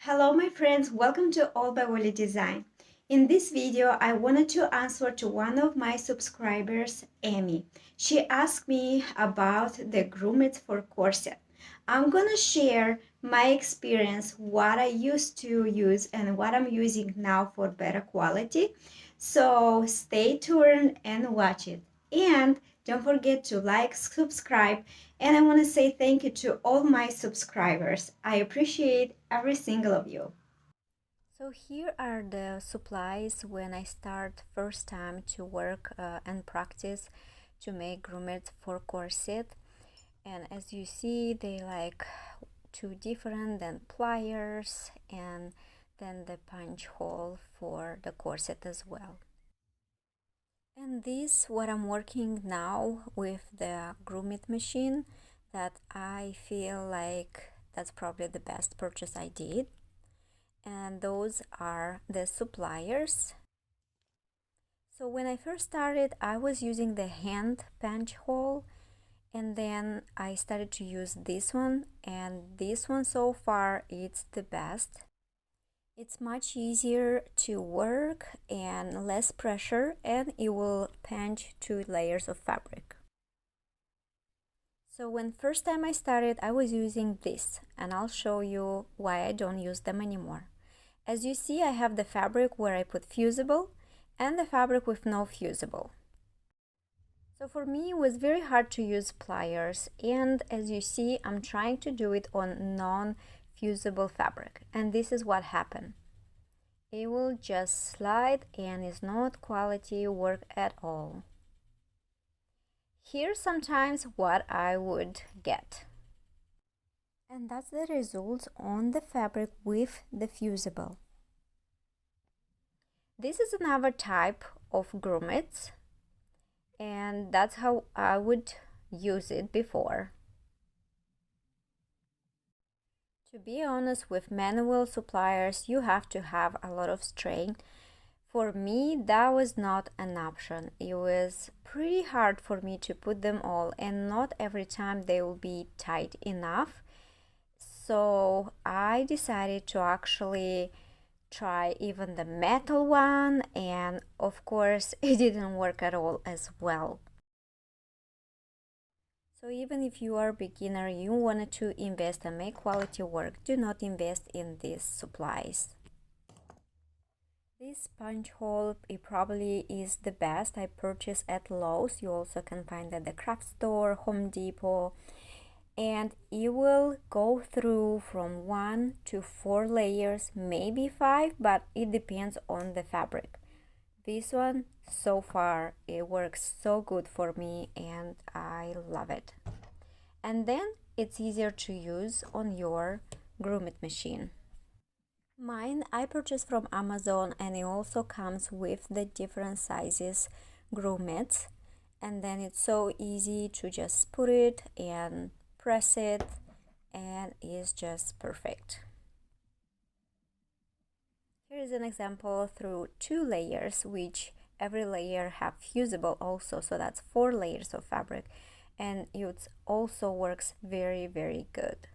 Hello my friends, welcome to All by Wally Design. In this video, I wanted to answer to one of my subscribers, Amy. She asked me about the grommets for corset. I'm gonna share my experience, what I used to use and what I'm using now for better quality. So stay tuned and watch it. And don't forget to like, subscribe, and I want to say thank you to all my subscribers. I appreciate every single of you. So here are the supplies when I start first time to work and practice to make grommets for corset. And as you see, they like two different than pliers and then the punch hole for the corset as well. And this what I'm working now with the grommet machine that I feel like that's probably the best purchase I did. And those are the suppliers. So when I first started, I was using the hand punch hole, and then I started to use this one, and this one so far it's the best. It's much easier to work and less pressure, and it will punch 2 layers of fabric. So when first time I started, I was using this, and I'll show you why I don't use them anymore. As you see, I have the fabric where I put fusible and the fabric with no fusible. So for me, it was very hard to use pliers, and as you see, I'm trying to do it on non-fusible fabric, and this is what happened. It will just slide and is not quality work at all. Here's sometimes what I would get. And that's the results on the fabric with the fusible. This is another type of grommets, and that's how I would use it before. To be honest, with manual suppliers, you have to have a lot of strain. For me, that was not an option. It was pretty hard for me to put them all, and not every time they will be tight enough. So I decided to actually try even the metal one, and of course it didn't work at all as well. So even if you are a beginner, you wanted to invest and make quality work, do not invest in these supplies. This punch hole, it probably is the best I purchased at Lowe's. You also can find at the craft store, Home Depot, and it will go through from 1 to 4 layers, maybe 5, but it depends on the fabric. This one, so far, it works so good for me and I love it. And then it's easier to use on your grommet machine. Mine I purchased from Amazon, and it also comes with the different sizes grommets, and then it's so easy to just put it and press it, and it's just perfect. Here is an example through 2 layers, which every layer have fusible also, so that's 4 layers of fabric, and it also works very good.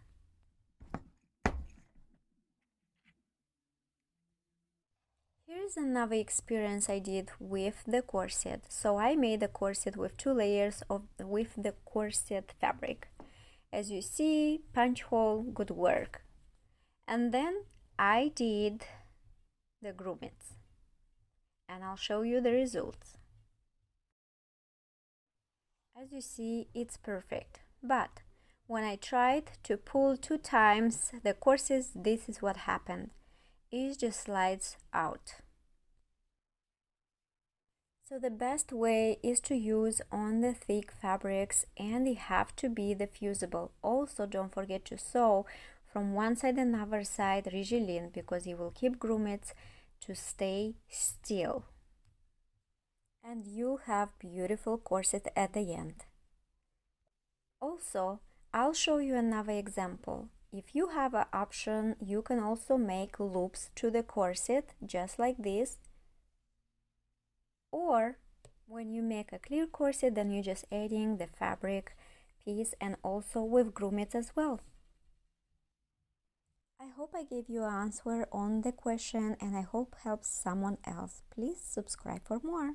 Here's another experience I did with the corset. So I made the corset with 2 layers with the corset fabric. As you see, punch hole, good work. And then I did the grommets, and I'll show you the results. As you see, it's perfect, but when I tried to pull 2 times the corset, this is what happened. It just slides out. So the best way is to use on the thick fabrics, and they have to be the fusible. Also, don't forget to sew from one side and other side rigidly, because it will keep grommets to stay still. And you'll have beautiful corset at the end. Also, I'll show you another example. If you have an option, you can also make loops to the corset, just like this. Or when you make a clear corset, then you're just adding the fabric piece, and also with grommets as well. I I hope I gave you an answer on the question and I hope helps someone else. Please subscribe for more.